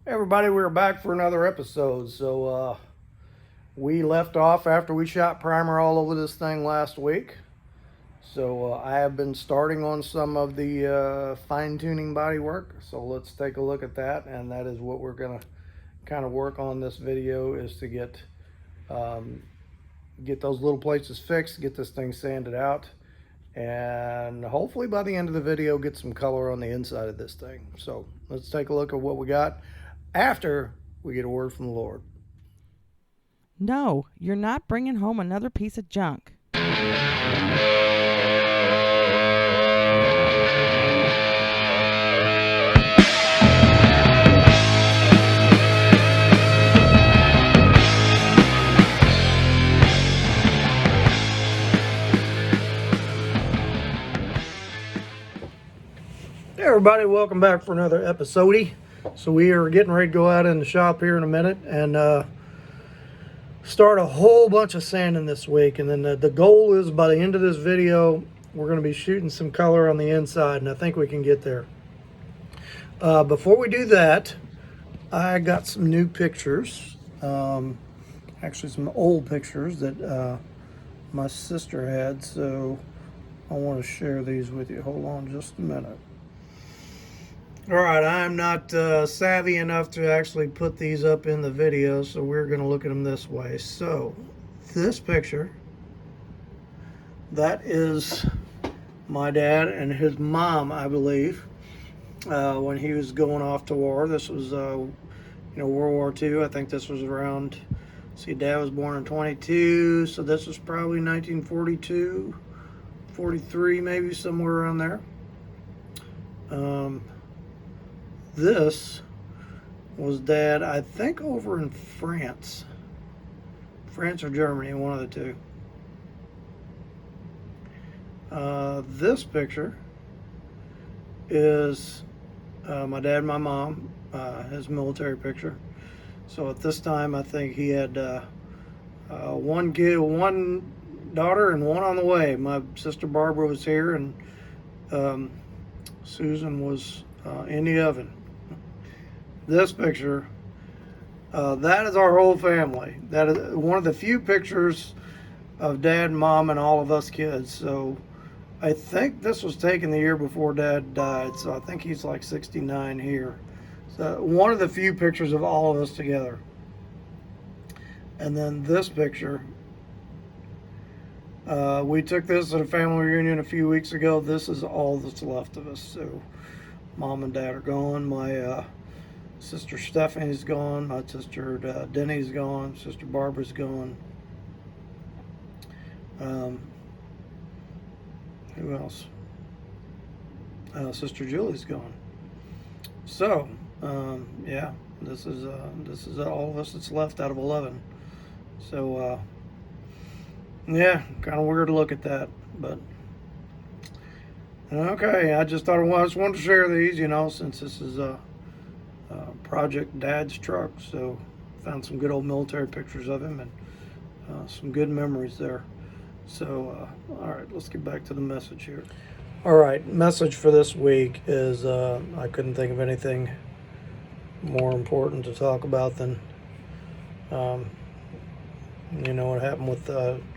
Hey everybody, we're back for another episode. We left off after we shot primer all over this thing last week. I have been starting on some of the fine-tuning body work. So let's take a look at that, and that is what we're gonna kind of work on this video, is to um, get those little places fixed, get this thing sanded out, and hopefully by the end of the video get some color on the inside of this thing. So let's take a look at what we got after we get a word from the Lord. No, you're not bringing home another piece of junk. Hey everybody, welcome back for another episode. So we are getting ready to go out in the shop here in a minute and start a whole bunch of sanding this week. And then the goal is by the end of this video, we're going to be shooting some color on the inside, and I think we can get there. Before we do that, I got some new pictures. Actually some old pictures that my sister had, so I want to share these with you. Hold on just a minute. All right, I'm not savvy enough to actually put these up in the video, so we're going to look at them this way. So, this picture, that is my dad and his mom, I believe, when he was going off to war. This was, World War II. I think this was around, see, Dad was born in 22, so this was probably 1942, 43, maybe somewhere around there. This was Dad, I think, over in France or Germany, one of the two. This picture is my dad and my mom, his military picture. So at this time, I think he had one kid, one daughter, and one on the way. My sister Barbara was here, and Susan was in the oven. This picture, that is our whole family. That is one of the few pictures of Dad, Mom, and all of us kids. So I think this was taken the year before Dad died, so I think he's like 69 here. So one of the few pictures of all of us together. And then this picture, we took this at a family reunion a few weeks ago. This is all that's left of us. So Mom and Dad are gone. My sister Stephanie's gone. My sister Denny's gone. Sister Barbara's gone. Who else? Sister Julie's gone. So, yeah, this is all of us that's left out of 11. So, yeah, kind of weird to look at that, but okay. I just wanted to share these, since this is Project Dad's truck. So, found some good old military pictures of him and some good memories there. So, all right, let's get back to the message here. All right, message for this week is I couldn't think of anything more important to talk about than, what happened with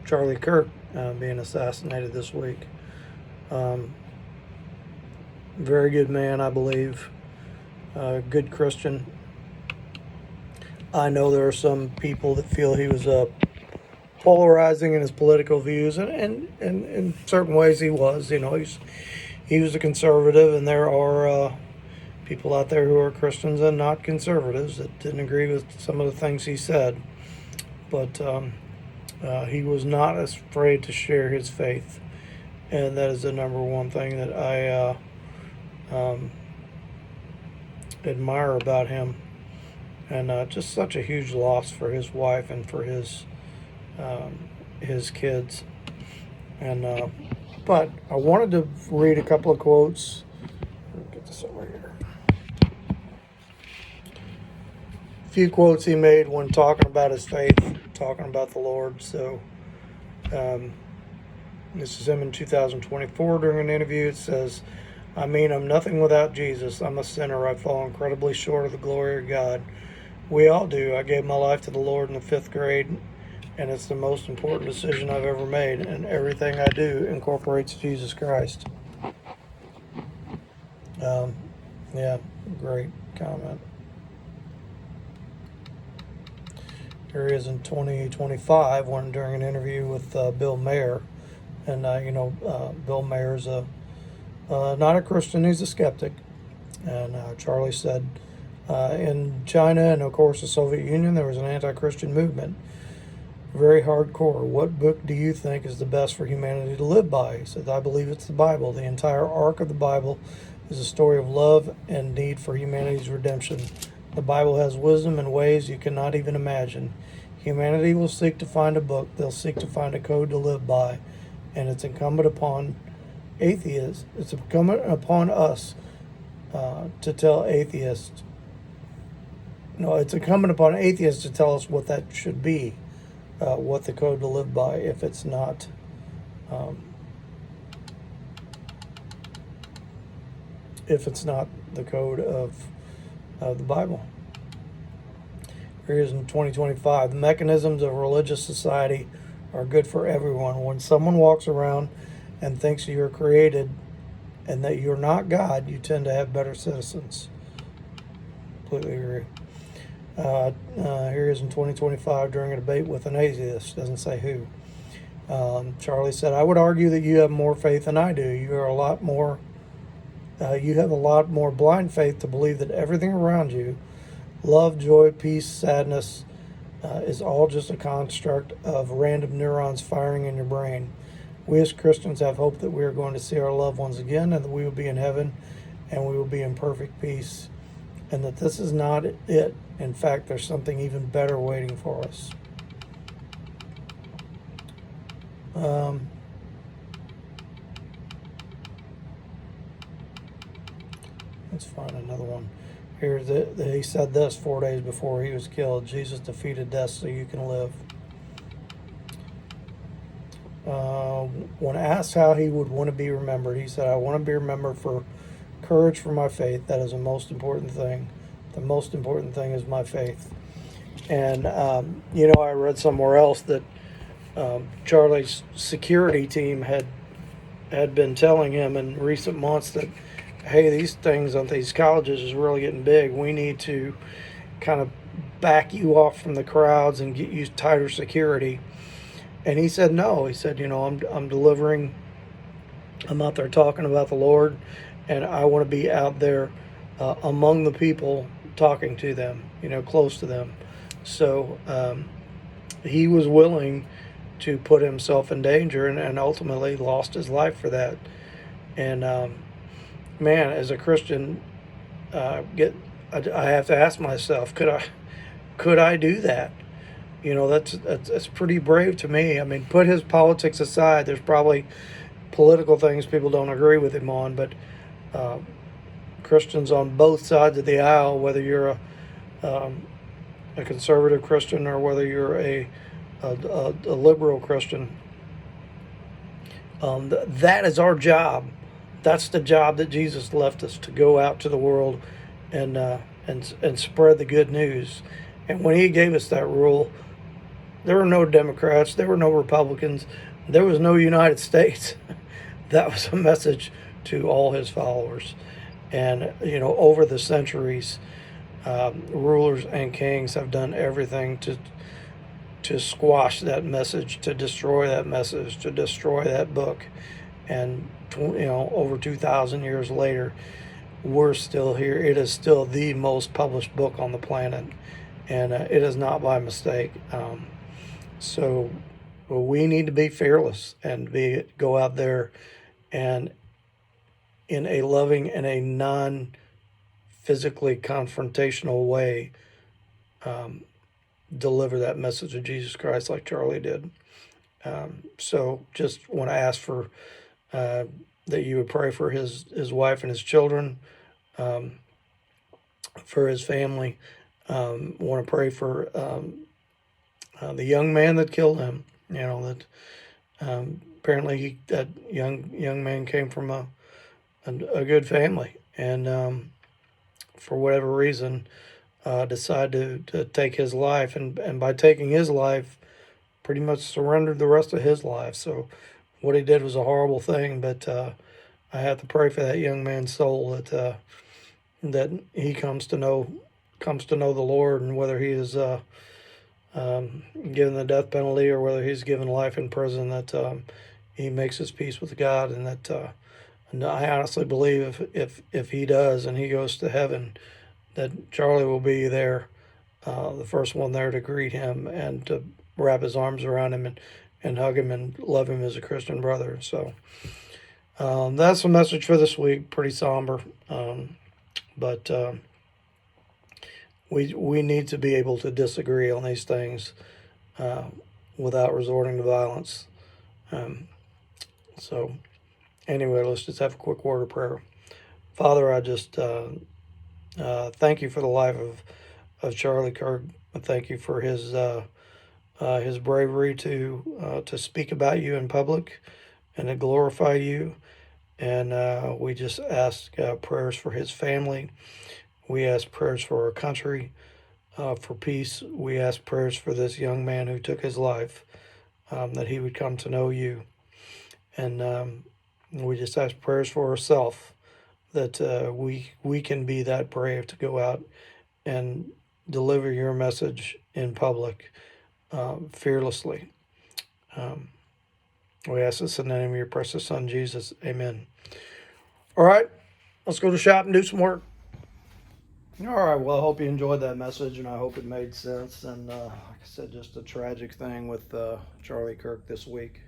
Charlie Kirk being assassinated this week. Very good man, I believe. Good Christian. I know there are some people that feel he was polarizing in his political views, and in certain ways he was. He was a conservative, and there are people out there who are Christians and not conservatives that didn't agree with some of the things he said. But he was not afraid to share his faith, and that is the number one thing that I admire about him. And just such a huge loss for his wife and for his kids. And but I wanted to read a couple of quotes. Let me get this over here. A few quotes he made when talking about his faith, talking about the Lord. So this is him in 2024 during an interview. It says, I mean, I'm nothing without Jesus. I'm a sinner. I fall incredibly short of the glory of God. We all do. I gave my life to the Lord in the fifth grade, and it's the most important decision I've ever made, and everything I do incorporates Jesus Christ. Um, yeah, great comment. Here he is in 2025 when during an interview with Bill Mayer. And, Bill Mayer's not a Christian, he's a skeptic. And Charlie said, in China and, of course, the Soviet Union, there was an anti-Christian movement. Very hardcore. What book do you think is the best for humanity to live by? He said, I believe it's the Bible. The entire arc of the Bible is a story of love and need for humanity's redemption. The Bible has wisdom in ways you cannot even imagine. Humanity will seek to find a book. They'll seek to find a code to live by. And it's incumbent upon atheists, it's incumbent upon us to tell atheists, no, it's incumbent upon atheists to tell us what that should be. What the code to live by if it's not the code of the Bible. Here is in 2025. The mechanisms of religious society are good for everyone. When someone walks around and thinks you're created and that you're not God, you tend to have better citizens. Completely agree. Here is in 2025 during a debate with an atheist. Doesn't say who. Charlie said, I would argue that you have more faith than I do. You have a lot more blind faith to believe that everything around you, love, joy, peace, sadness, is all just a construct of random neurons firing in your brain. We as Christians have hope that we are going to see our loved ones again and that we will be in heaven and we will be in perfect peace. And that this is not it. In fact, there's something even better waiting for us. Let's find another one. Here's he said this 4 days before he was killed. Jesus defeated death so you can live. When asked how he would want to be remembered, he said, I want to be remembered for courage for my faith. That is the most important thing. The most important thing is my faith. And, I read somewhere else that Charlie's security team had been telling him in recent months that, hey, these things on these colleges is really getting big. We need to kind of back you off from the crowds and get you tighter security. And he said, no. He said, I'm delivering. I'm out there talking about the Lord, and I want to be out there among the people, talking to them, close to them. So he was willing to put himself in danger, and ultimately lost his life for that. And man, as a Christian, I have to ask myself, could I do that? That's pretty brave to me. I mean, put his politics aside. There's probably political things people don't agree with him on, but Christians on both sides of the aisle, whether you're a conservative Christian or whether you're a liberal Christian, that is our job. That's the job that Jesus left us, to go out to the world and spread the good news. And when he gave us that rule, there were no Democrats, there were no Republicans, there was no United States. That was a message to all his followers. And, over the centuries, rulers and kings have done everything to squash that message, to destroy that message, to destroy that book. And, over 2,000 years later, we're still here. It is still the most published book on the planet. And it is not by mistake. So we need to be fearless and go out there and, in a loving and a non-physically confrontational way, deliver that message of Jesus Christ like Charlie did. So just want to ask for that you would pray for his wife and his children, for his family. Want to pray for the young man that killed him. That apparently that young man came from a a good family, and for whatever reason, decided to take his life, and by taking his life, pretty much surrendered the rest of his life. So, what he did was a horrible thing, but I have to pray for that young man's soul that he comes to know the Lord, and whether he is given the death penalty or whether he's given life in prison, that he makes his peace with God, and that and I honestly believe if he does and he goes to heaven, that Charlie will be there, the first one there to greet him and to wrap his arms around him and hug him and love him as a Christian brother. So that's the message for this week. Pretty somber, but we need to be able to disagree on these things without resorting to violence. So anyway, let's just have a quick word of prayer. Father, I just thank you for the life of Charlie Kirk. I thank you for his bravery to speak about you in public and to glorify you. And we just ask prayers for his family. We ask prayers for our country, for peace. We ask prayers for this young man who took his life, that he would come to know you. And we just ask prayers for ourselves, that we can be that brave to go out and deliver your message in public fearlessly. We ask this in the name of your precious Son, Jesus. Amen. All right, let's go to shop and do some work. All right, well, I hope you enjoyed that message, and I hope it made sense. And like I said, just a tragic thing with Charlie Kirk this week.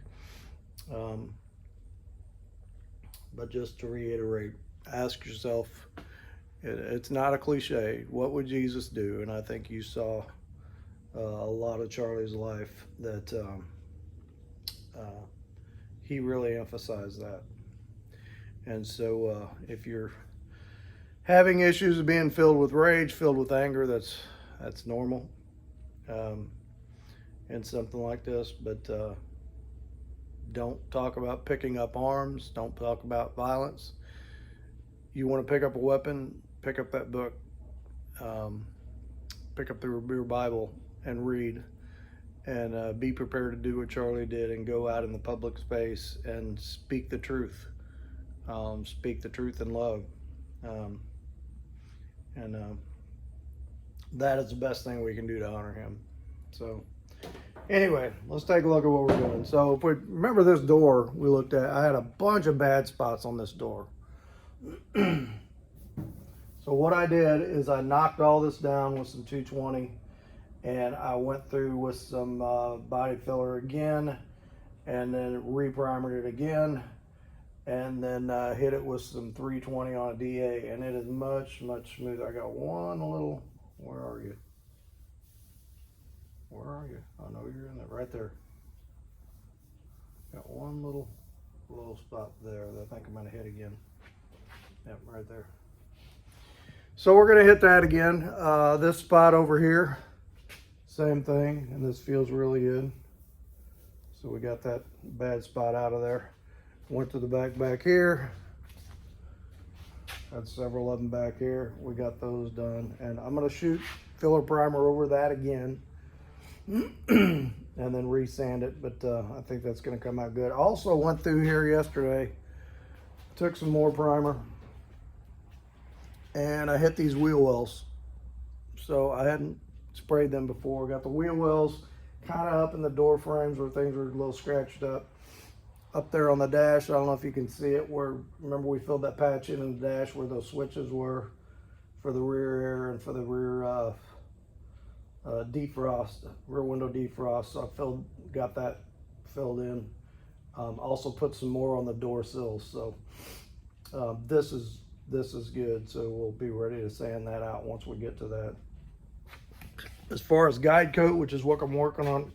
But just to reiterate, ask yourself, it's not a cliche, what would Jesus do? And I think you saw a lot of Charlie's life that he really emphasized that. And so if you're having issues of being filled with rage, filled with anger, that's normal in something like this. But don't talk about picking up arms. Don't talk about violence. You want to pick up a weapon, pick up that book, pick up your Bible and read, and be prepared to do what Charlie did and go out in the public space and speak the truth. Speak the truth in love. And that is the best thing we can do to honor him. So anyway, let's take a look at what we're doing. So if we remember this door we looked at, I had a bunch of bad spots on this door. So what I did is I knocked all this down with some 220, and I went through with some body filler again, and then reprimered it again, and then hit it with some 320 on a DA, and it is much, much smoother. I got one little, where are you? Where are you? Oh no, you're in there, right there. Got one little spot there that I think I'm gonna hit again. Yep, right there. So we're gonna hit that again. This spot over here, same thing, and this feels really good. So we got that bad spot out of there. Went to the back here. Had several of them back here. We got those done, and I'm gonna shoot filler primer over that again, and then resand it. But I think that's gonna come out good. Also went through here yesterday, took some more primer, and I hit these wheel wells. So I hadn't sprayed them before. Got the wheel wells kind of up in the door frames where things were a little scratched up. Up there on the dash, I don't know if you can see it, where, remember we filled that patch in the dash where those switches were for the rear air and for the rear defrost, rear window defrost. So I got that filled in. Also put some more on the door sills. So this is good. So we'll be ready to sand that out once we get to that. As far as guide coat, which is what I'm working on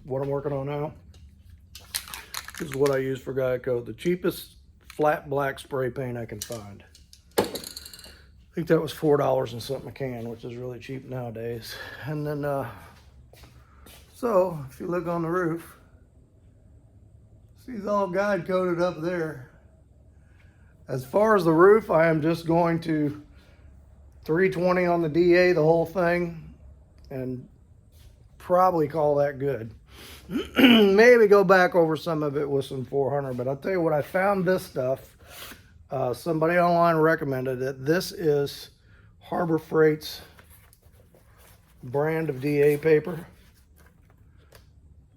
now, this is what I use for guide coat. The cheapest flat black spray paint I can find. I think that was $4 and something a can, which is really cheap nowadays. And then, so if you look on the roof, see it's all guide coated up there. As far as the roof, I am just going to 320 on the DA, the whole thing, and probably call that good. Maybe go back over some of it with some 400, but I'll tell you what, I found this stuff. Somebody online recommended it. This is Harbor Freight's brand of DA paper.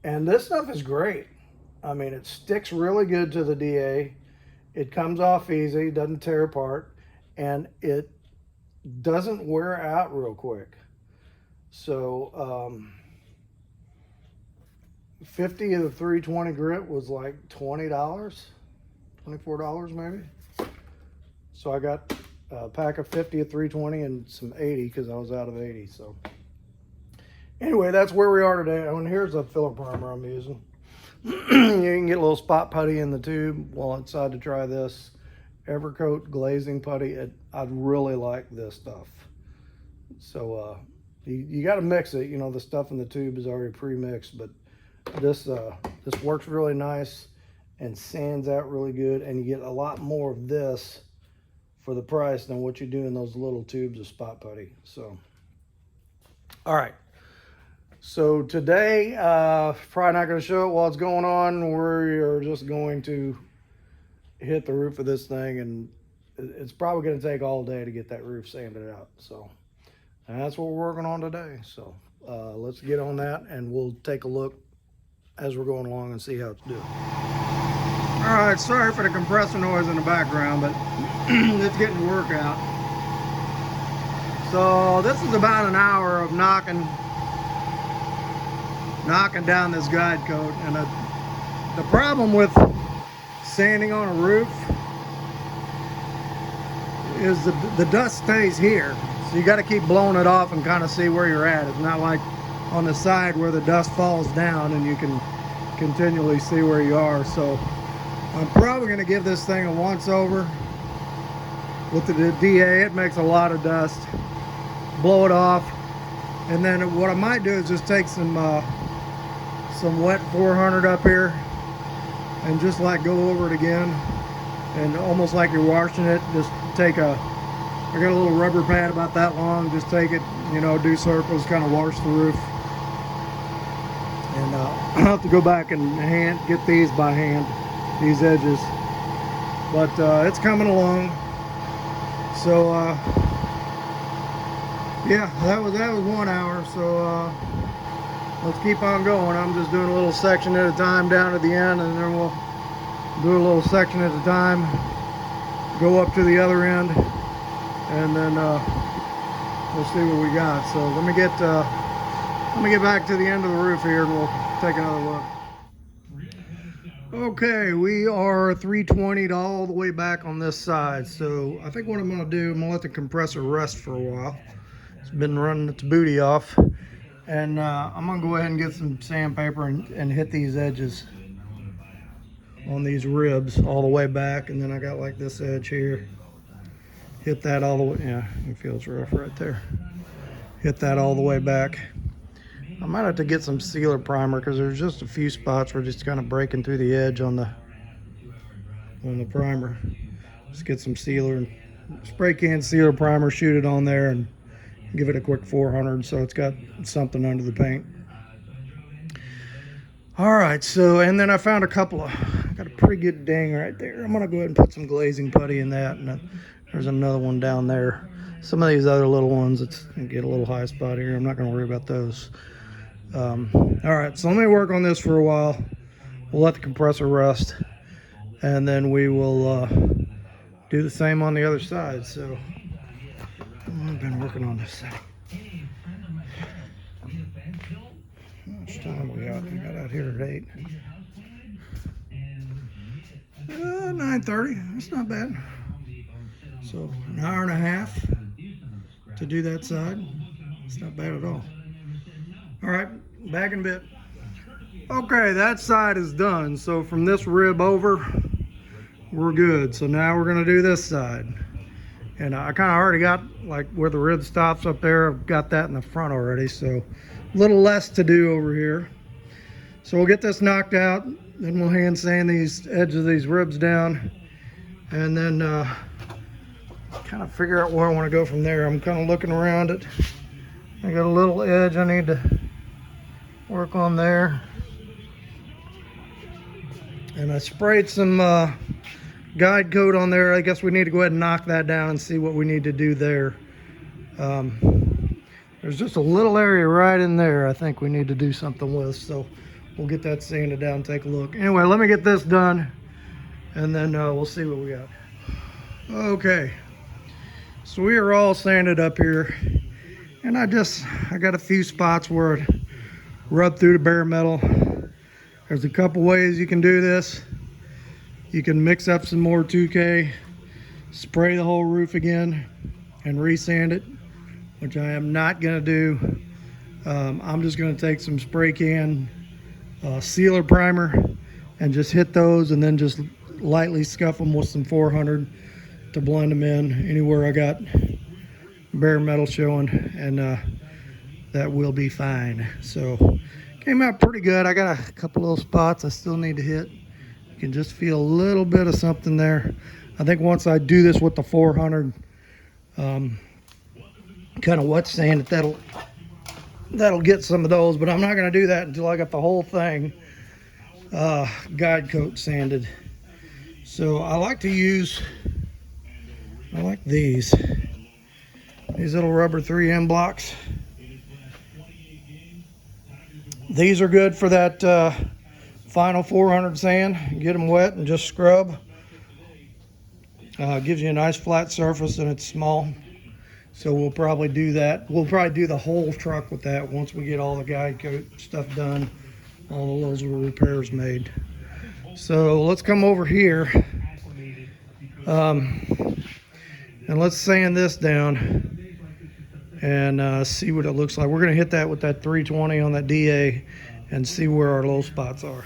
And this stuff is great. I mean, it sticks really good to the DA. It comes off easy, doesn't tear apart, and it doesn't wear out real quick. So 50 of the 320 grit was like $20, $24 maybe. So I got a pack of 50 of 320 and some 80 because I was out of 80. So anyway, that's where we are today. And here's a filler primer I'm using. You can get a little spot putty in the tube. Well, I decided to try this Evercoat glazing putty. I really like this stuff. So you got to mix it. You know, the stuff in the tube is already pre-mixed, but this works really nice and sands out really good, and you get a lot more of this for the price than what you do in those little tubes of spot putty. So, all right. So today, probably not going to show it while it's going on. We are just going to hit the roof of this thing, and it's probably going to take all day to get that roof sanded out. So, and that's what we're working on today. So let's get on that, and we'll take a look as we're going along and see how it's doing. All right, sorry for the compressor noise in the background, but it's getting to work out. So this is about an hour of knocking down this guide coat, and the problem with sanding on a roof is the dust stays here, so you got to keep blowing it off and kind of see where you're at. It's not like on the side where the dust falls down and you can continually see where you are. So I'm probably going to give this thing a once over with the DA. It makes a lot of dust. Blow it off, and then what I might do is just take some wet 400 up here and just like go over it again, and almost like you're washing it, just take I got a little rubber pad about that long, just take it, you know, do circles, kind of wash the roof. And I'll have to go back and get these by hand, these edges, but it's coming along. So yeah, that was 1 hour. So let's keep on going. I'm just doing a little section at a time down to the end, and then we'll do a little section at a time, go up to the other end, and then we'll see what we got. So let me get back to the end of the roof here, and we'll take another look. Okay, we are 320'd all the way back on this side. So I think what I'm going to do, I'm going to let the compressor rest for a while. It's been running its booty off. And I'm going to go ahead and get some sandpaper and hit these edges on these ribs all the way back. And then I got like this edge here. Hit that all the way. Yeah, it feels rough right there. Hit that all the way back. I might have to get some sealer primer because there's just a few spots where just kind of breaking through the edge on the primer. Just get some sealer, spray can sealer primer, shoot it on there, and give it a quick 400 so it's got something under the paint. All right, so, and then I found I got a pretty good ding right there. I'm gonna go ahead and put some glazing putty in that, and there's another one down there. Some of these other little ones, get a little high spot here. I'm not gonna worry about those. All right, so let me work on this for a while. We'll let the compressor rest, and then we will do the same on the other side. So I've been working on this thing. How much time we got? We got out here at 8. 9:30. That's not bad. So an hour and a half to do that side. It's not bad at all. All right, back in a bit. Okay, that side is done. So from this rib over, we're good. So now we're gonna do this side. And I kind of already got like where the rib stops up there. I've got that in the front already. So a little less to do over here. So we'll get this knocked out. Then we'll hand sand these edges of these ribs down. and then kind of figure out where I want to go from there. I'm kind of looking around it. I got a little edge I need to work on there. And I sprayed some guide coat on there. I guess we need to go ahead and knock that down and see what we need to do there. There's just a little area right in there I think we need to do something with. So we'll get that sanded down and take a look. Anyway, let me get this done and then we'll see what we got. Okay, so we are all sanded up here. And I got a few spots where it rubbed through the bare metal. There's a couple ways you can do this. You can mix up some more 2K, spray the whole roof again, and resand it, which I am not gonna do. I'm just gonna take some spray can sealer primer and just hit those and then just lightly scuff them with some 400 to blend them in anywhere I got bare metal showing, and that will be fine. So came out pretty good. I got a couple little spots I still need to hit. You can just feel a little bit of something there. I think once I do this with the 400 kind of wet sand it, that'll get some of those, but I'm not going to do that until I got the whole thing guide coat sanded. So I like these little rubber 3M blocks. These are good for that final 400 sand. Get them wet and just scrub. Gives you a nice flat surface and it's small. So we'll probably do that. We'll probably do the whole truck with that once we get all the guide coat stuff done, all of those little repairs made. So let's come over here and let's sand this down and see what it looks like. We're going to hit that with that 320 on that DA and see where our low spots are.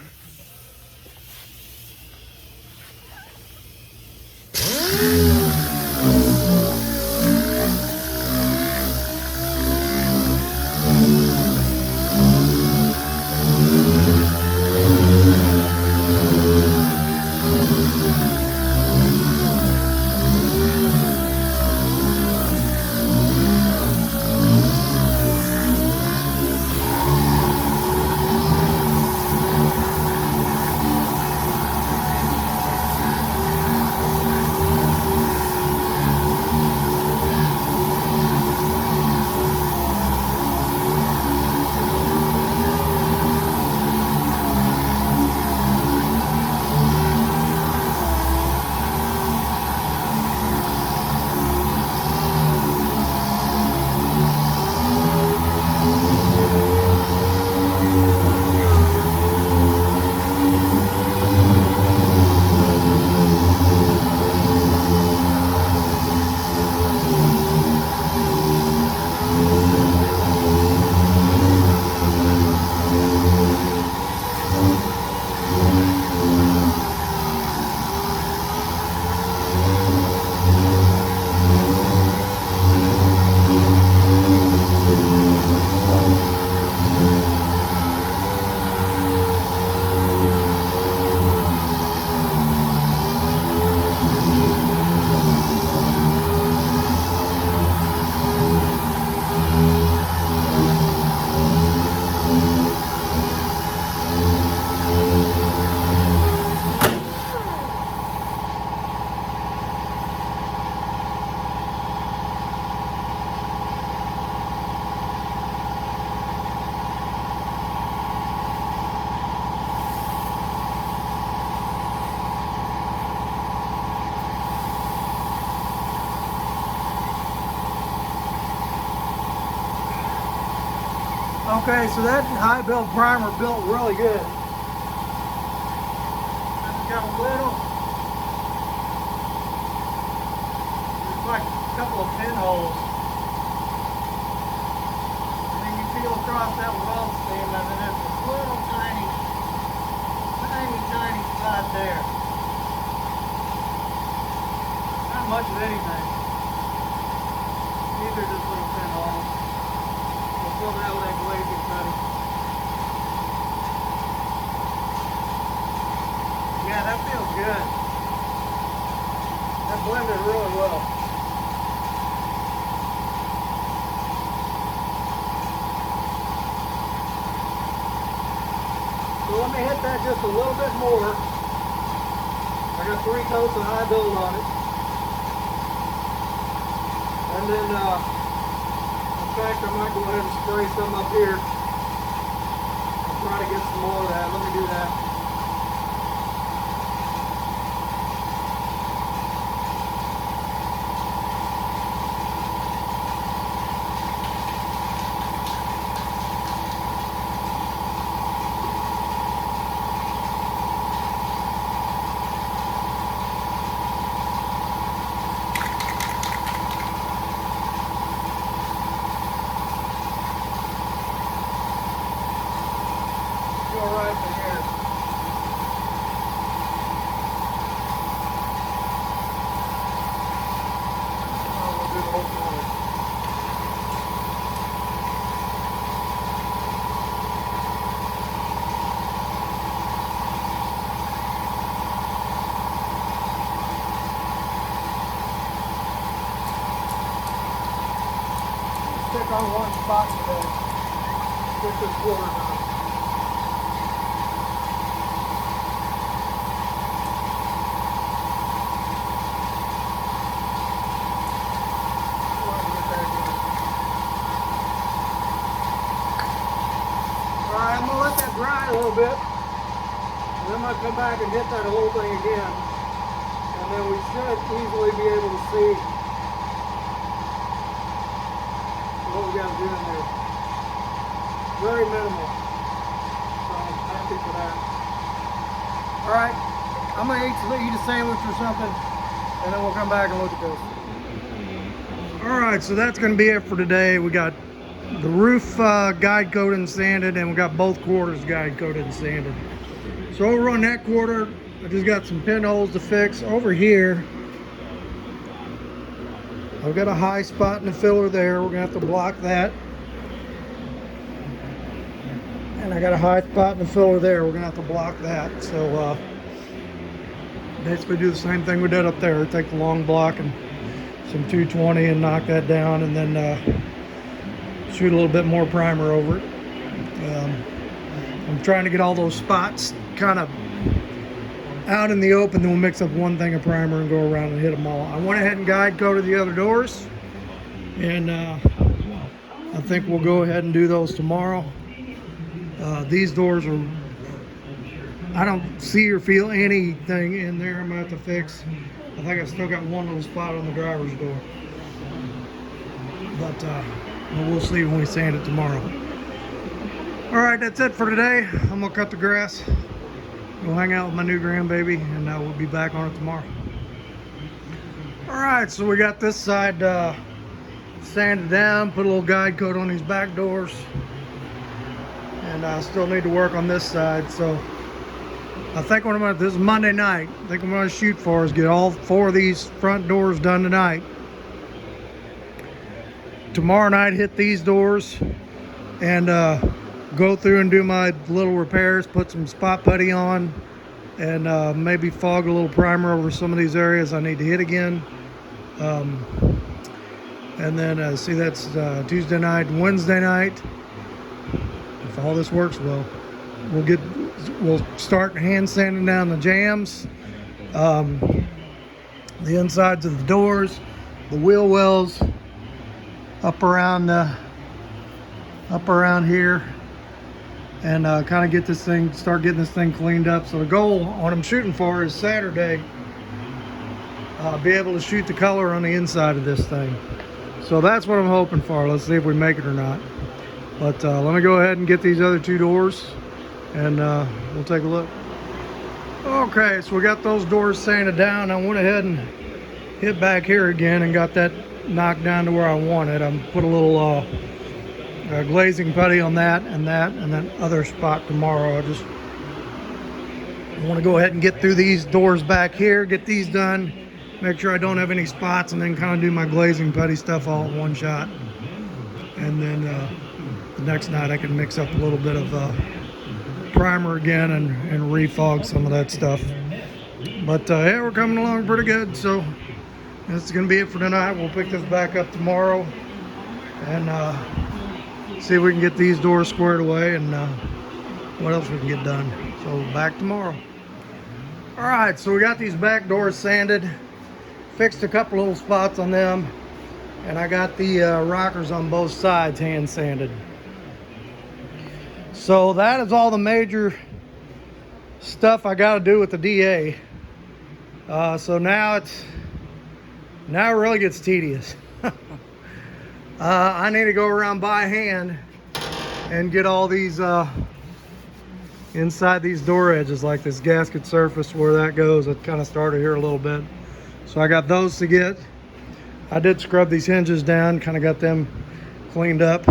Okay, so that high build primer built really good. Just got a little, there's like a couple of pinholes. And then you feel across that wall stand, and then there's a little tiny spot there. Not much of anything. These are just little pinholes. Fill that with that glazing putty. Yeah, that feels good. that blended really well. So let me hit that just a little bit more. I got 3 coats of high build on it. And then, in fact, I might go ahead and spray some up here. I'll try to get some more of that. Let me do that. Go right in here. We'll do the whole corner. Stick on one spot today. Get this quarter done. Alright, I'm going to let that dry a little bit. And then I'm going to come back and hit that whole thing again. And then we should easily be able to see what we got to do in there. Very minimal. So I'm happy for that. Alright, I'm going to eat a sandwich or something. And then we'll come back and look at this. Alright, so that's going to be it for today. We got the roof guide coated and sanded, and we got both quarters guide coated and sanded. So over on that quarter, I just got some pinholes to fix. Over here, I've got a high spot in the filler there. We're gonna have to block that. And I got a high spot in the filler there. We're gonna have to block that. So basically do the same thing we did up there. Take the long block and some 220 and knock that down, and then shoot a little bit more primer over it. I'm trying to get all those spots kind of out in the open, then we'll mix up one thing of primer and go around and hit them all. I went ahead and guide coated the other doors, and I think we'll go ahead and do those tomorrow. These doors are, I don't see or feel anything in there I'm gonna have to fix. I think I still got one little spot on the driver's door, but we'll see when we sand it tomorrow. All right, that's it for today. I'm gonna cut the grass, go hang out with my new grandbaby, and we'll be back on it tomorrow. All right, so we got this side sanded down, put a little guide coat on these back doors, and I still need to work on this side. So I think what I'm gonna, this is Monday night, I think what I'm gonna shoot for is get all 4 of these front doors done tonight. Tomorrow night, hit these doors and go through and do my little repairs, put some spot putty on, and maybe fog a little primer over some of these areas I need to hit again. And then see, that's Tuesday night and Wednesday night. If all this works well, we'll start hand sanding down the jams, the insides of the doors, the wheel wells, up around here, and kind of get this thing, start getting this thing cleaned up. So the goal, what I'm shooting for, is Saturday be able to shoot the color on the inside of this thing. So that's what I'm hoping for. Let's see if we make it or not. But let me go ahead and get these other 2 doors, and we'll take a look. Okay, so we got those doors sanded down. I went ahead and hit back here again and got that knocked down to where I want it. I'm put a little glazing putty on that and that other spot tomorrow. I want to go ahead and get through these doors back here, get these done, make sure I don't have any spots, and then kind of do my glazing putty stuff all in one shot. And then the next night I can mix up a little bit of primer again and refog some of that stuff. But yeah, we're coming along pretty good. So this is going to be it for tonight. We'll pick this back up tomorrow and see if we can get these doors squared away and what else we can get done. So back tomorrow. All right, so we got these back doors sanded, fixed a couple little spots on them, and I got the rockers on both sides hand sanded. So that is all the major stuff I got to do with the DA. So now it really gets tedious. I need to go around by hand and get all these inside these door edges, like this gasket surface where that goes. It kind of started here a little bit, so I got those to get. I did scrub these hinges down, kind of got them cleaned up.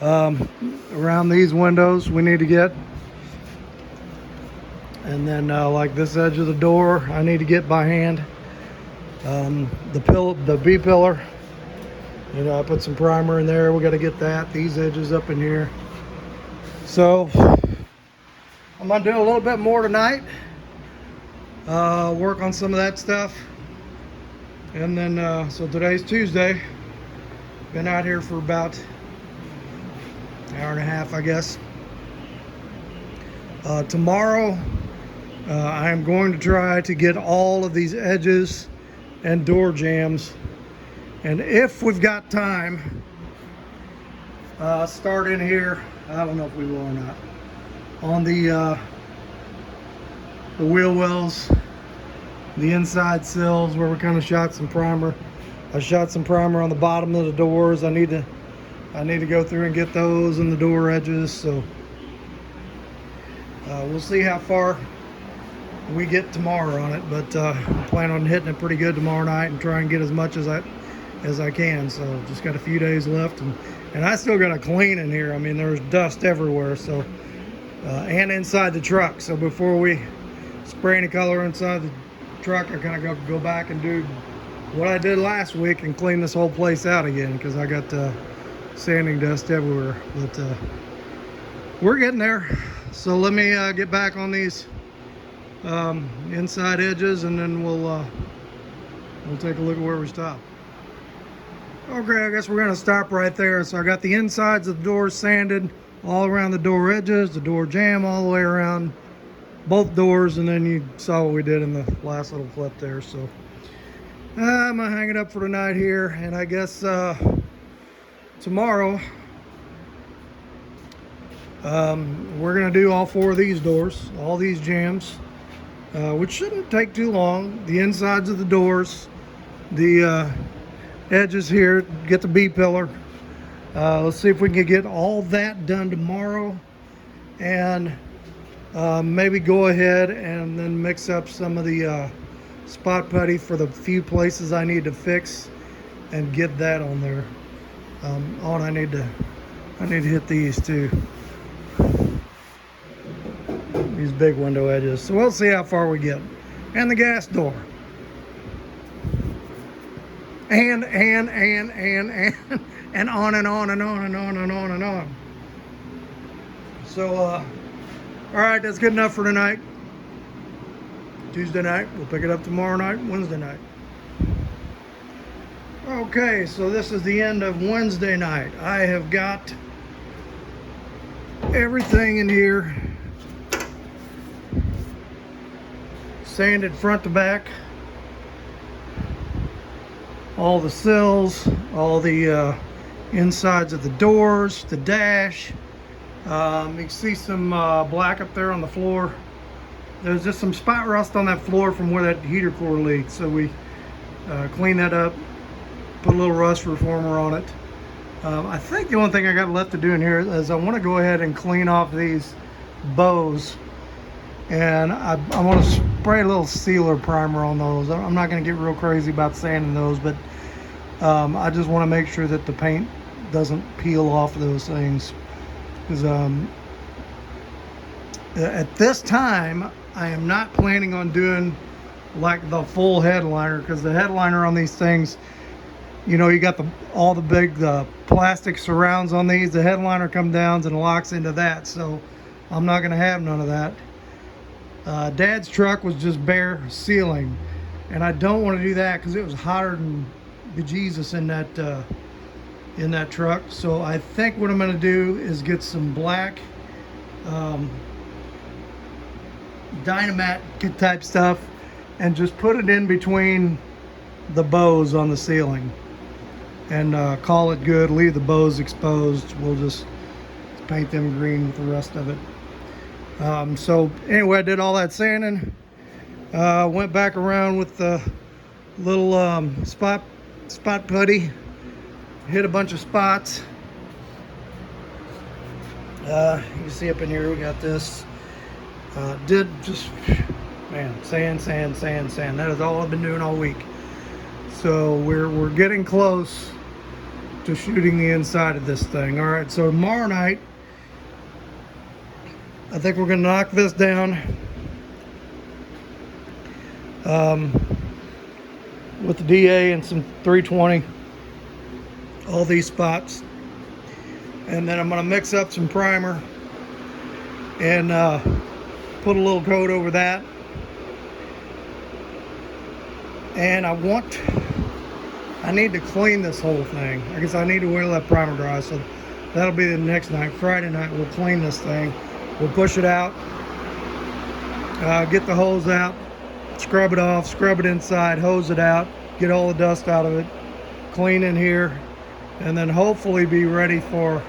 Around these windows we need to get, and then like this edge of the door I need to get by hand. The B pillar, you know, I put some primer in there. We got to get that, these edges up in here. So I'm gonna do a little bit more tonight, work on some of that stuff, and then so today's Tuesday. Been out here for about an hour and a half, I guess. Tomorrow I am going to try to get all of these edges and door jambs, and if we've got time, start in here. I don't know if we will or not, on the wheel wells, the inside sills where we kind of shot some primer. I shot some primer on the bottom of the doors. I need to go through and get those and the door edges. So we'll see how far we get tomorrow on it, but I plan on hitting it pretty good tomorrow night and try and get as much as I can. So just got a few days left, and I still got to clean in here. I mean, there's dust everywhere, so and inside the truck. So before we spray any color inside the truck, I kind of go back and do what I did last week and clean this whole place out again, because I got sanding dust everywhere. But we're getting there. So let me get back on these inside edges, and then we'll take a look at where we stop. Okay, I guess we're gonna stop right there. So I got the insides of the doors sanded all around the door edges, the door jamb all the way around both doors, and then you saw what we did in the last little clip there. So I'm gonna hang it up for tonight here, and I guess tomorrow we're gonna do all 4 of these doors, all these jambs, which shouldn't take too long. The insides of the doors, the edges here, get the B pillar. Let's see if we can get all that done tomorrow, and maybe go ahead and then mix up some of the spot putty for the few places I need to fix and get that on there. I need to hit these too, these big window edges. So we'll see how far we get. And the gas door, and on and on and on and on and on and on. So all right, that's good enough for tonight. Tuesday night. We'll pick it up tomorrow night, Wednesday night. Okay, so this is the end of Wednesday night. I have got everything in here sanded front to back. All the sills, all the insides of the doors, the dash. You can see some black up there on the floor. There's just some spot rust on that floor from where that heater core leaked, so we cleaned that up, put a little rust reformer on it. I think the only thing I got left to do in here is I want to go ahead and clean off these bows, and I want to spray a little sealer primer on those. I'm not going to get real crazy about sanding those, but I just want to make sure that the paint doesn't peel off those things, because at this time I am not planning on doing like the full headliner, because the headliner on these things, you know, you got all the big plastic surrounds on these. The headliner comes down and locks into that, so I'm not going to have none of that. Dad's truck was just bare ceiling, and I don't want to do that because it was hotter than bejesus in that truck. So I think what I'm going to do is get some black Dynamat type stuff and just put it in between the bows on the ceiling and call it good. Leave the bows exposed. We'll just paint them green with the rest of it. So anyway, I did all that sanding. Went back around with the little spot putty. Hit a bunch of spots. You see up in here we got this. Did just, man, sand. That is all I've been doing all week. So we're getting close to shooting the inside of this thing. All right, so tomorrow night, I think we're gonna knock this down with the DA and some 320, all these spots. And then I'm gonna mix up some primer and put a little coat over that. And I need to clean this whole thing. I guess I need to wait till that primer dries. So that'll be the next night. Friday night we'll clean this thing. We'll push it out, get the hose out, scrub it off, scrub it inside, hose it out, get all the dust out of it, clean in here, and then hopefully be ready for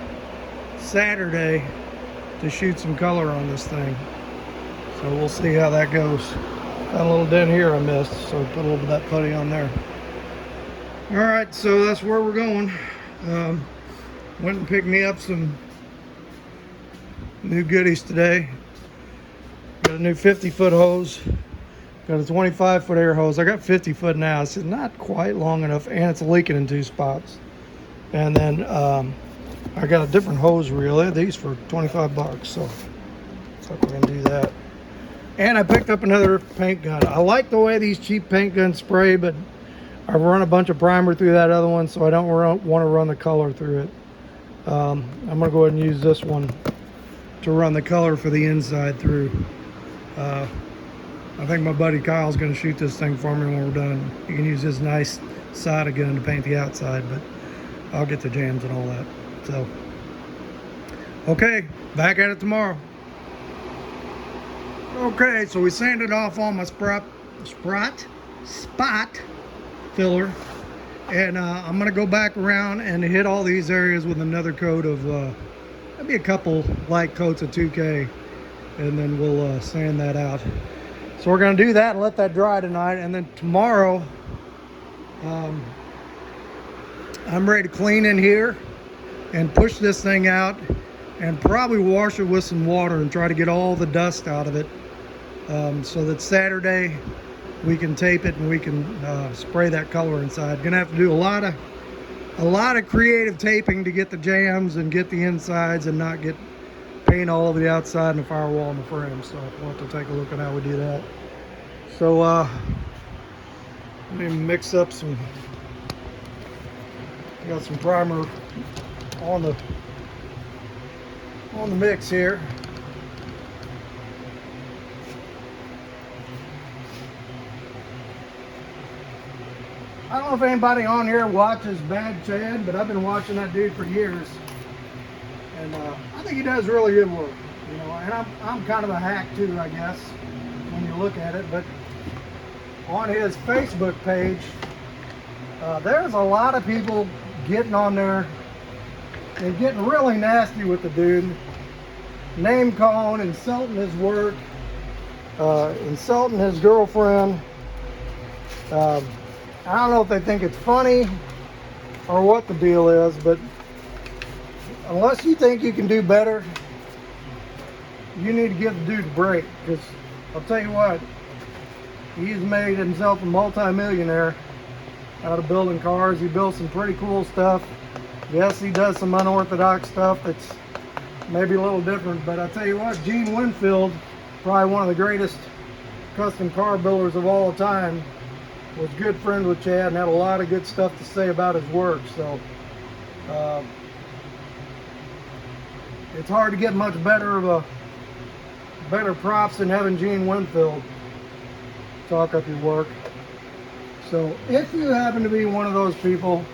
Saturday to shoot some color on this thing. So we'll see how that goes. Got a little dent here I missed, so put a little bit of that putty on there. All right, so that's where we're going. Went and picked me up some new goodies today. Got a new 50-foot hose. Got a 25-foot air hose. I got 50-foot now. It's not quite long enough, and it's leaking in 2 spots. And then I got a different hose reel. I had these for 25 bucks, so looks like we're gonna do that. And I picked up another paint gun. I like the way these cheap paint guns spray, but I've run a bunch of primer through that other one, so I don't want to run the color through it. I'm gonna go ahead and use this one to run the color for the inside through. I think my buddy Kyle's gonna shoot this thing for me when we're done. He can use his nice Sada gun to paint the outside, but I'll get the jams and all that. So, okay, back at it tomorrow. Okay, so we sanded off all my spot filler, and I'm gonna go back around and hit all these areas with another coat of maybe a couple light coats of 2K, and then we'll sand that out. So we're gonna do that and let that dry tonight, and then tomorrow I'm ready to clean in here and push this thing out and probably wash it with some water and try to get all the dust out of it, so that Saturday we can tape it and we can spray that color inside. Gonna have to do a lot of creative taping to get the jams and get the insides and not get paint all over the outside and the firewall and the frame. So we'll have to take a look at how we do that. So let me mix up some. I got some primer on the mix here. I don't know if anybody on here watches Bad Chad, but I've been watching that dude for years, and I think he does really good work. You know, and I'm kind of a hack too, I guess, when you look at it. But on his Facebook page, there's a lot of people getting on there and getting really nasty with the dude, name calling, insulting his work, insulting his girlfriend. I don't know if they think it's funny or what the deal is, but unless you think you can do better, you need to give the dude a break, because I'll tell you what, he's made himself a multi-millionaire out of building cars. He builds some pretty cool stuff. Yes, he does some unorthodox stuff that's maybe a little different, but I'll tell you what, Gene Winfield, probably one of the greatest custom car builders of all time, was a good friend with Chad and had a lot of good stuff to say about his work. So it's hard to get much better props than having Gene Winfield talk up your work. So if you happen to be one of those people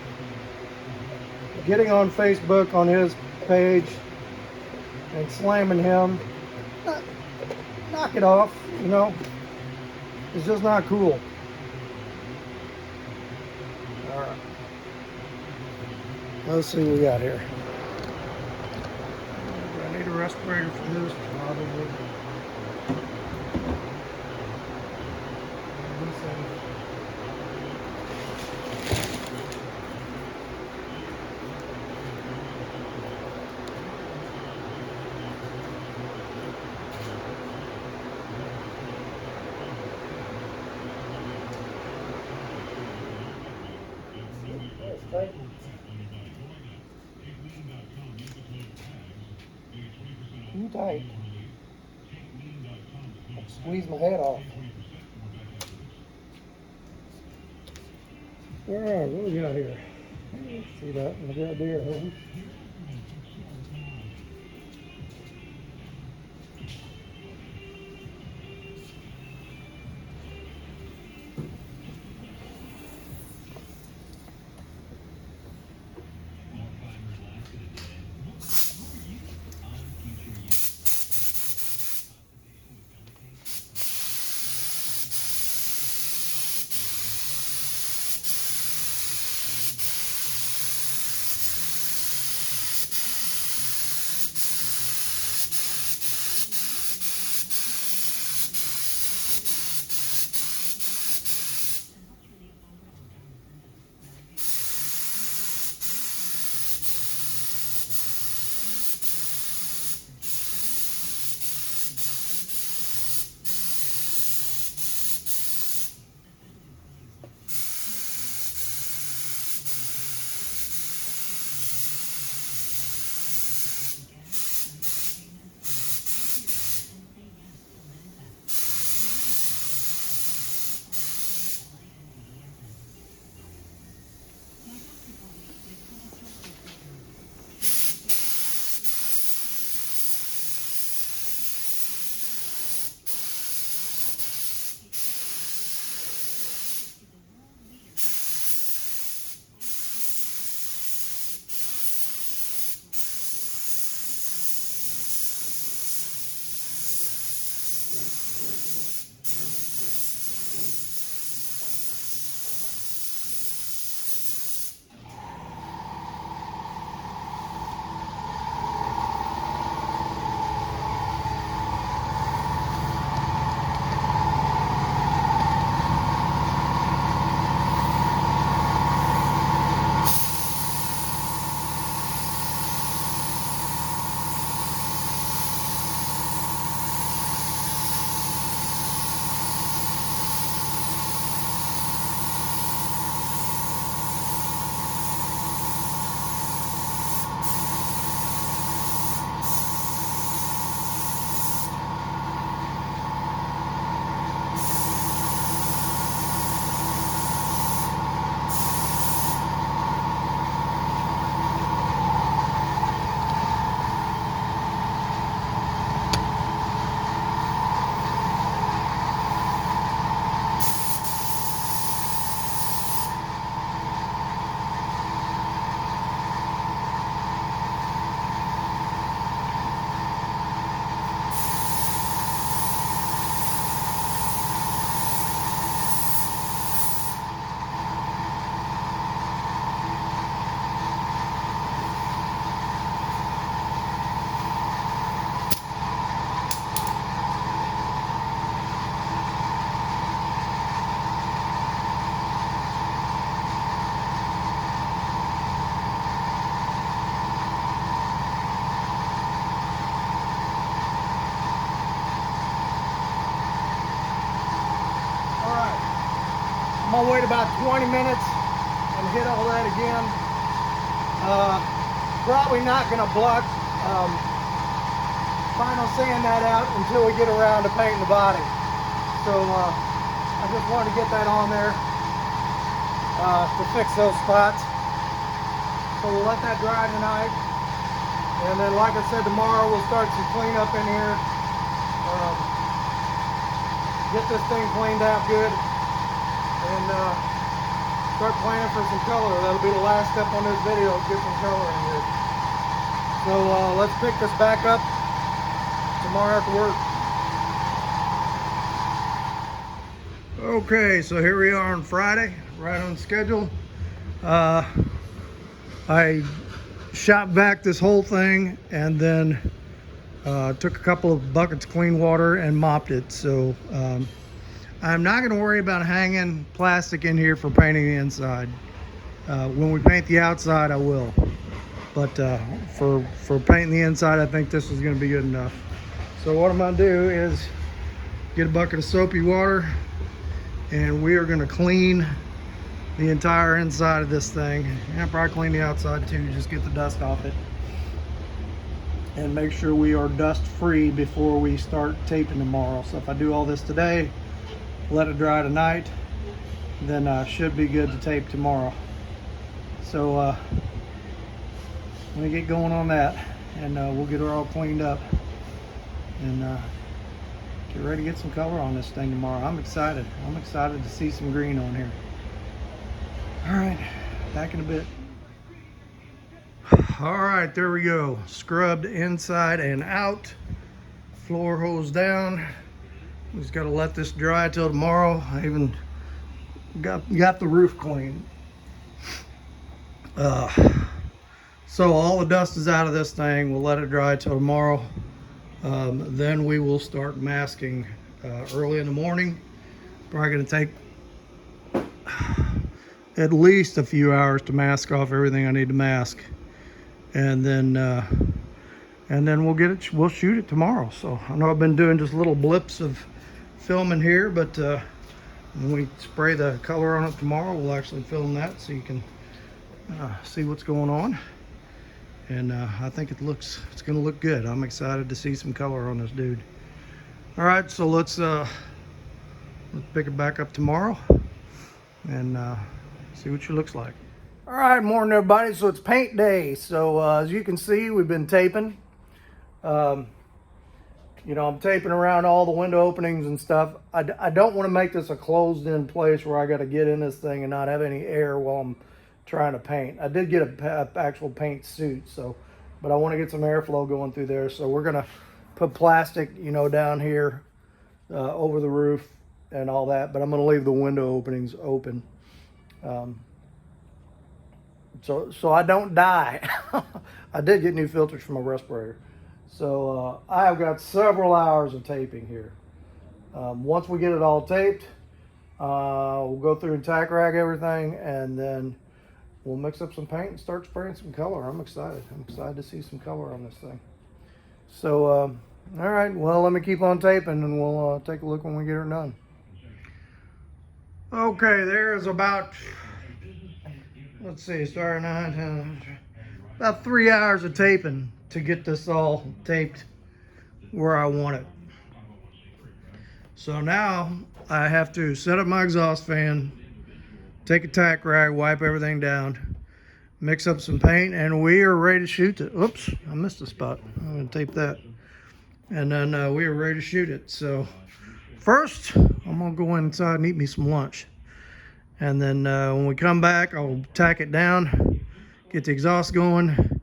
getting on Facebook on his page and slamming him, knock it off, you know. It's just not cool. All right. Let's see what we got here. Do I need a respirator for this? Probably. Too tight. Squeeze my head off. All right, what do we got here? See that? I got deer hose. I'm gonna wait about 20 minutes and hit all that again. Probably not gonna block final sand that out until we get around to painting the body. So I just wanted to get that on there to fix those spots. So we'll let that dry tonight. And then like I said, tomorrow we'll start some cleanup in here. Get this thing cleaned out good. And start planning for some color. That'll be the last step on this video, get some color in here. So let's pick this back up tomorrow after work. Okay, so here we are on Friday, right on schedule. I shot back this whole thing and then took a couple of buckets of clean water and mopped it. So I'm not going to worry about hanging plastic in here for painting the inside. When we paint the outside, I will. But for painting the inside, I think this is going to be good enough. So what I'm going to do is get a bucket of soapy water, and we are going to clean the entire inside of this thing. And probably clean the outside too, just get the dust off it. And make sure we are dust free before we start taping tomorrow. So if I do all this today, let it dry tonight, then should be good to tape tomorrow. So let me get going on that, and we'll get her all cleaned up and get ready to get some color on this thing tomorrow. I'm excited to see some green on here. All right, back in a bit. All right, there we go. Scrubbed inside and out. Floor hose down. We just got to let this dry till tomorrow. I even got the roof clean. So all the dust is out of this thing. We'll let it dry till tomorrow. Then we will start masking early in the morning. Probably going to take at least a few hours to mask off everything I need to mask, and then we'll shoot it tomorrow. So I know I've been doing just little blips of filming here, but when we spray the color on it tomorrow, we'll actually film that so you can see what's going on. And I think it's going to look good. I'm excited to see some color on this dude. All right, so let's pick it back up tomorrow and see what she looks like. All right, morning everybody. So it's paint day. So as you can see, we've been taping. You know, I'm taping around all the window openings and stuff. I don't want to make this a closed-in place where I got to get in this thing and not have any air while I'm trying to paint. I did get a actual paint suit, but I want to get some airflow going through there. So we're gonna put plastic, you know, down here over the roof and all that. But I'm gonna leave the window openings open. So I don't die. I did get new filters for my respirator. So I have got several hours of taping here. Once we get it all taped, we'll go through and tack rag everything, and then we'll mix up some paint and start spraying some color. I'm excited to see some color on this thing. So all right, well, let me keep on taping and we'll take a look when we get her done. Okay, there's about, let's see, starting 9, 10, about 3 hours of taping to get this all taped where I want it. So now I have to set up my exhaust fan, take a tack rag, wipe everything down, mix up some paint, and we are ready to shoot it. Oops, I missed a spot. I'm gonna tape that. And then we are ready to shoot it. So first, I'm gonna go inside and eat me some lunch. And then when we come back, I'll tack it down, get the exhaust going,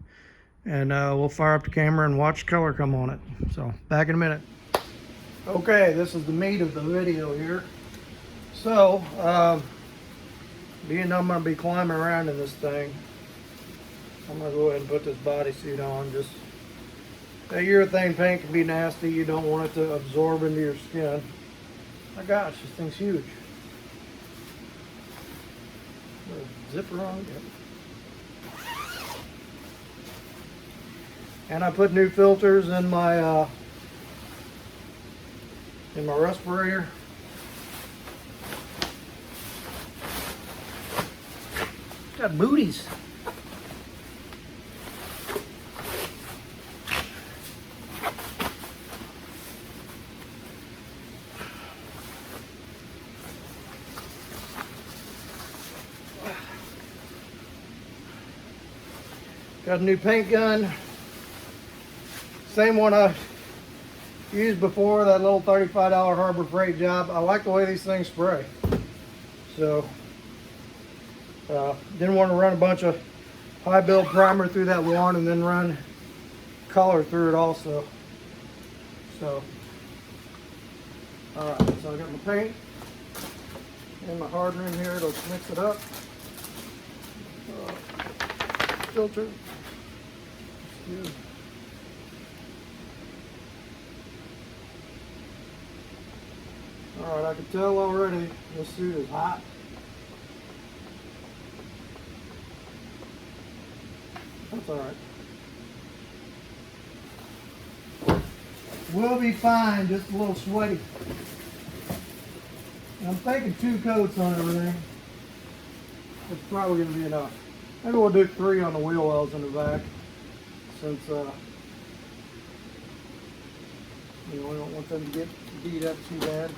and we'll fire up the camera and watch color come on it. So back in a minute. Okay, this is the meat of the video here. So being I'm going to be climbing around in this thing, I'm going to go ahead and put this bodysuit on. Just that urethane paint can be nasty. You don't want it to absorb into your skin. My gosh, this thing's huge. Zipper on. Yep. And I put new filters in my respirator. It's got booties. Got a new paint gun. Same one I used before, that little $35 Harbor Freight job. I like the way these things spray. So Didn't want to run a bunch of high build primer through that one and then run color through it also. So, alright, so I got my paint and my hardener in here. Let's mix it up. Filter. Good. Alright, I can tell already this suit is hot. That's alright. We'll be fine, just a little sweaty. I'm thinking 2 coats on everything. It's probably going to be enough. Maybe we'll do 3 on the wheel wells in the back, since you know, we don't want them to get beat up too bad.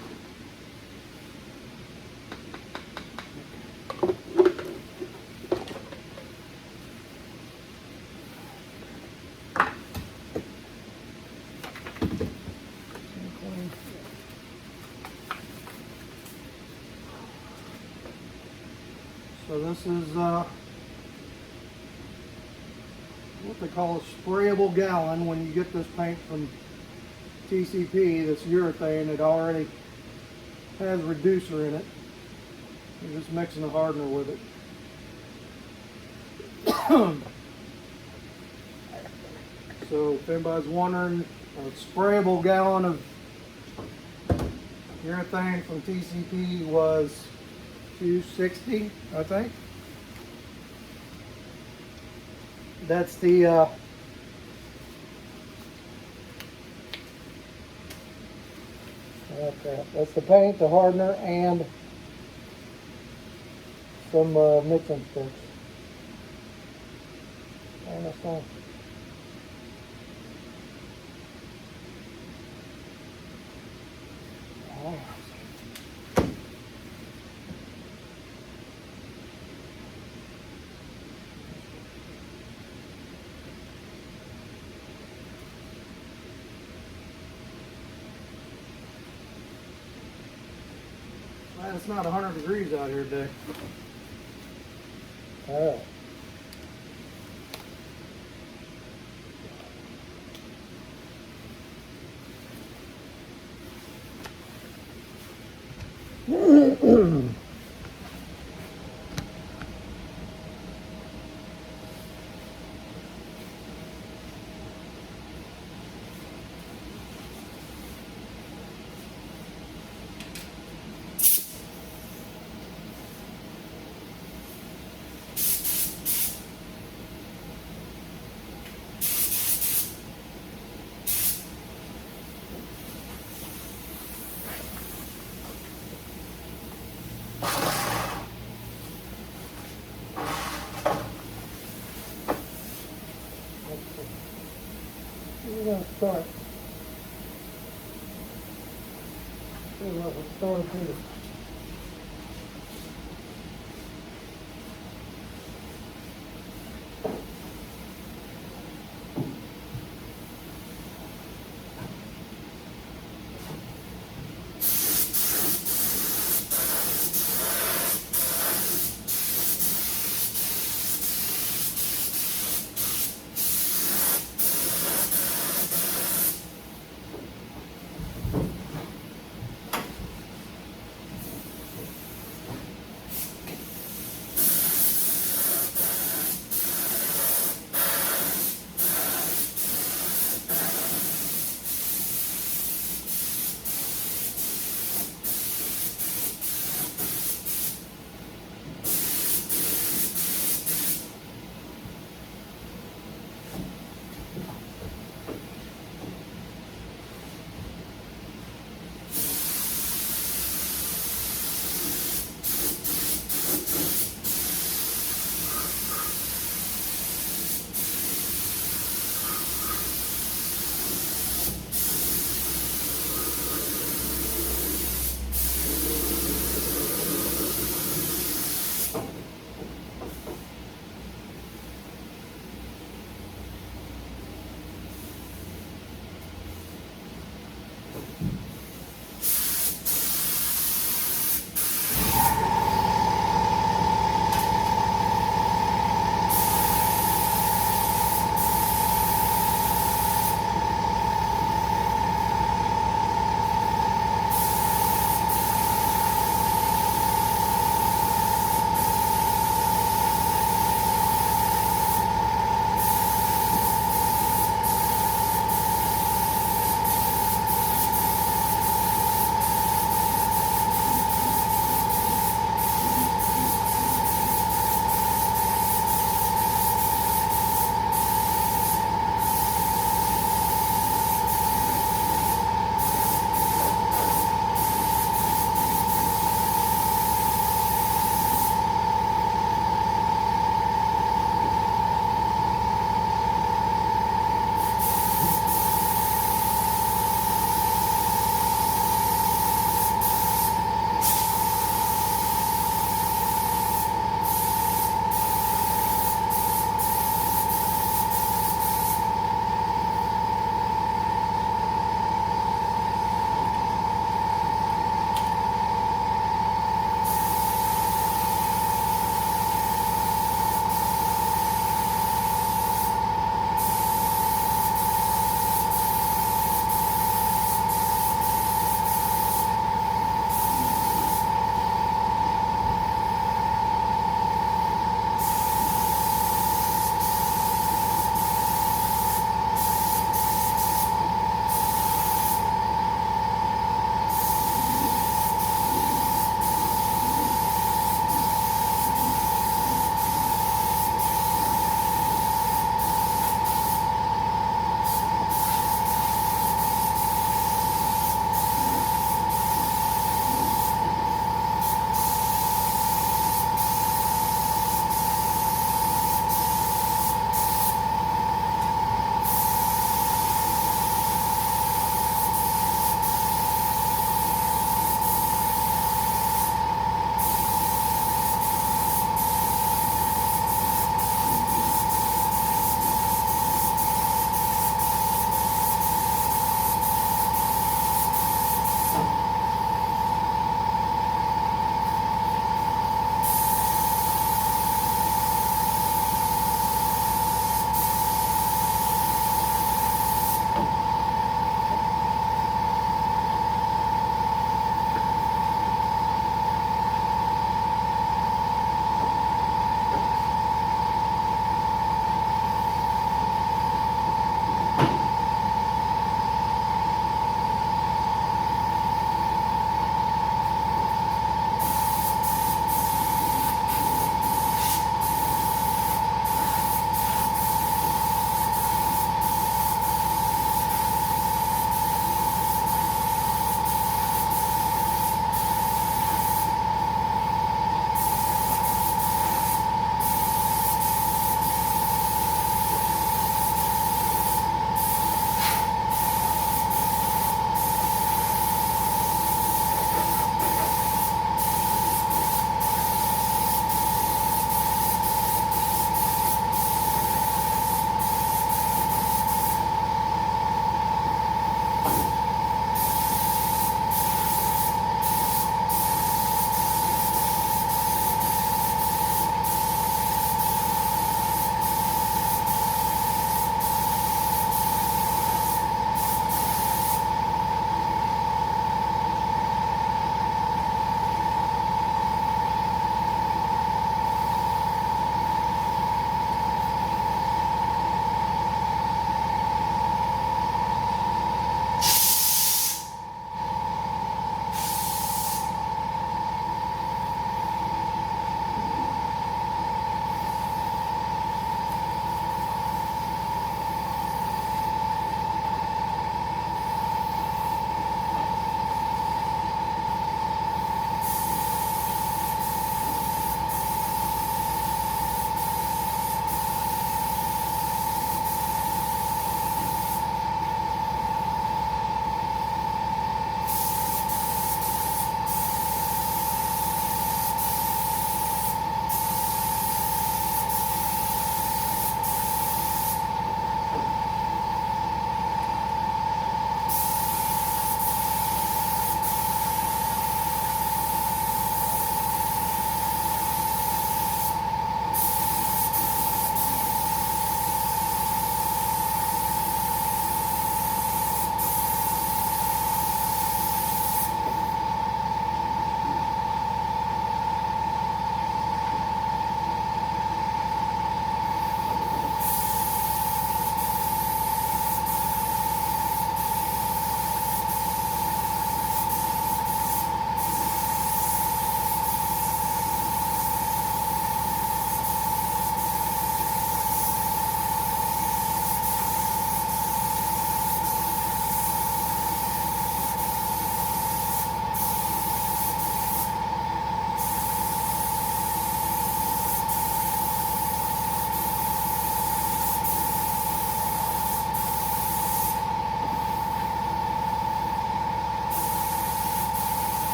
So this is what they call a sprayable gallon. When you get this paint from TCP, that's urethane, it already has reducer in it. You're just mixing a hardener with it. So if anybody's wondering, a sprayable gallon of urethane from TCP was $2.60, I think. That's the okay, that's the paint, the hardener, and some mixing sticks. And that's all. Man, it's not 100 degrees out here today. All right. We're going to start. Let's start here.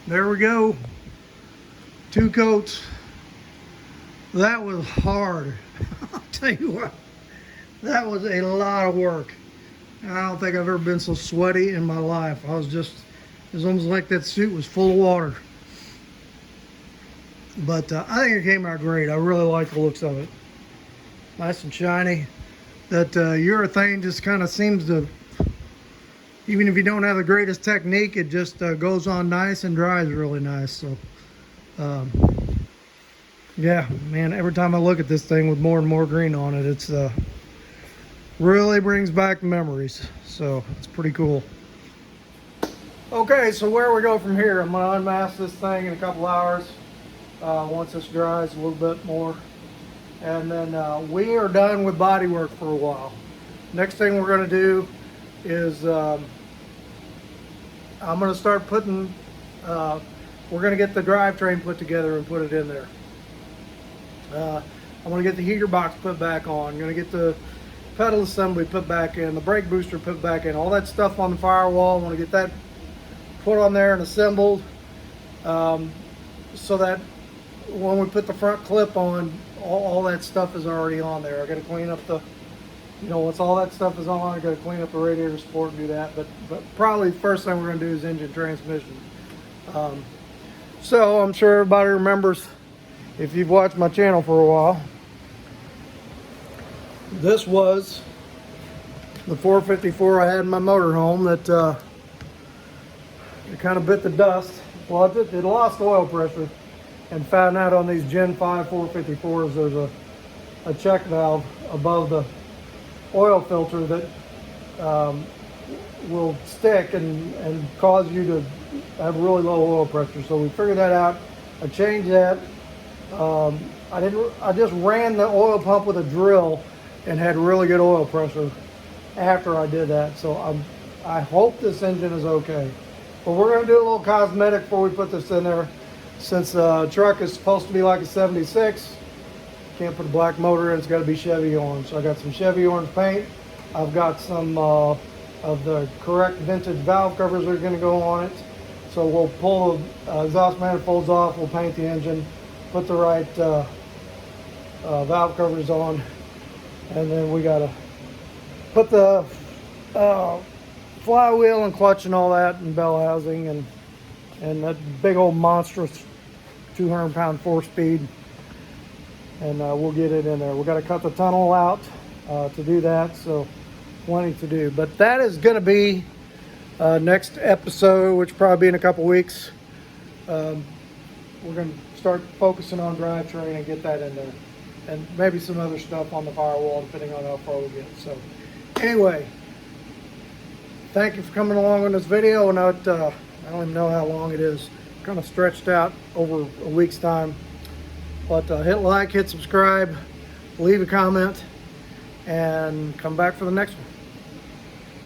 There we go. 2 coats. That was hard. I'll tell you what, that was a lot of work. I don't think I've ever been so sweaty in my life. It was almost like that suit was full of water. But I think it came out great. I really like the looks of it. Nice and shiny. That urethane just kind of seems to, even if you don't have the greatest technique, it just goes on nice and dries really nice. So, yeah, man, every time I look at this thing with more and more green on it, it's really brings back memories. So it's pretty cool. Okay, so where we go from here, I'm going to unmask this thing in a couple hours once this dries a little bit more. And then we are done with body work for a while. Next thing we're going to do is I'm going to start putting, we're going to get the drivetrain put together and put it in there. I'm going to get the heater box put back on. I'm going to get the pedal assembly put back in, the brake booster put back in, all that stuff on the firewall. I want to get that put on there and assembled so that when we put the front clip on, all that stuff is already on there. I got to clean up the, once all that stuff is on, I got to clean up the radiator support and do that. But probably the first thing we're going to do is engine transmission. So I'm sure everybody remembers, if you've watched my channel for a while, this was the 454 I had in my motorhome that it kind of bit the dust. Well, it lost oil pressure, and found out on these Gen 5 454s there's a check valve above the oil filter that will stick and cause you to have really low oil pressure. So we figured that out. I changed that. I just ran the oil pump with a drill and had really good oil pressure after I did that. So I hope this engine is okay. But we're going to do a little cosmetic before we put this in there. Since the truck is supposed to be like a 76, can't put a black motor in, it's got to be Chevy orange. So I got some Chevy orange paint. I've got some of the correct vintage valve covers that are going to go on it. So we'll pull the exhaust manifolds off, we'll paint the engine, put the right valve covers on, and then we got to put the flywheel and clutch and all that, and bell housing, and that big old monstrous 200-pound 4-speed, and we'll get it in there. We've got to cut the tunnel out to do that, so plenty to do. But that is going to be next episode, which will probably be in a couple weeks. We're going to start focusing on drivetrain and get that in there, and maybe some other stuff on the firewall depending on how far we get. So anyway, thank you for coming along on this video. And I don't even know how long it is, kind of stretched out over a week's time. But hit like, hit subscribe, leave a comment, and come back for the next one.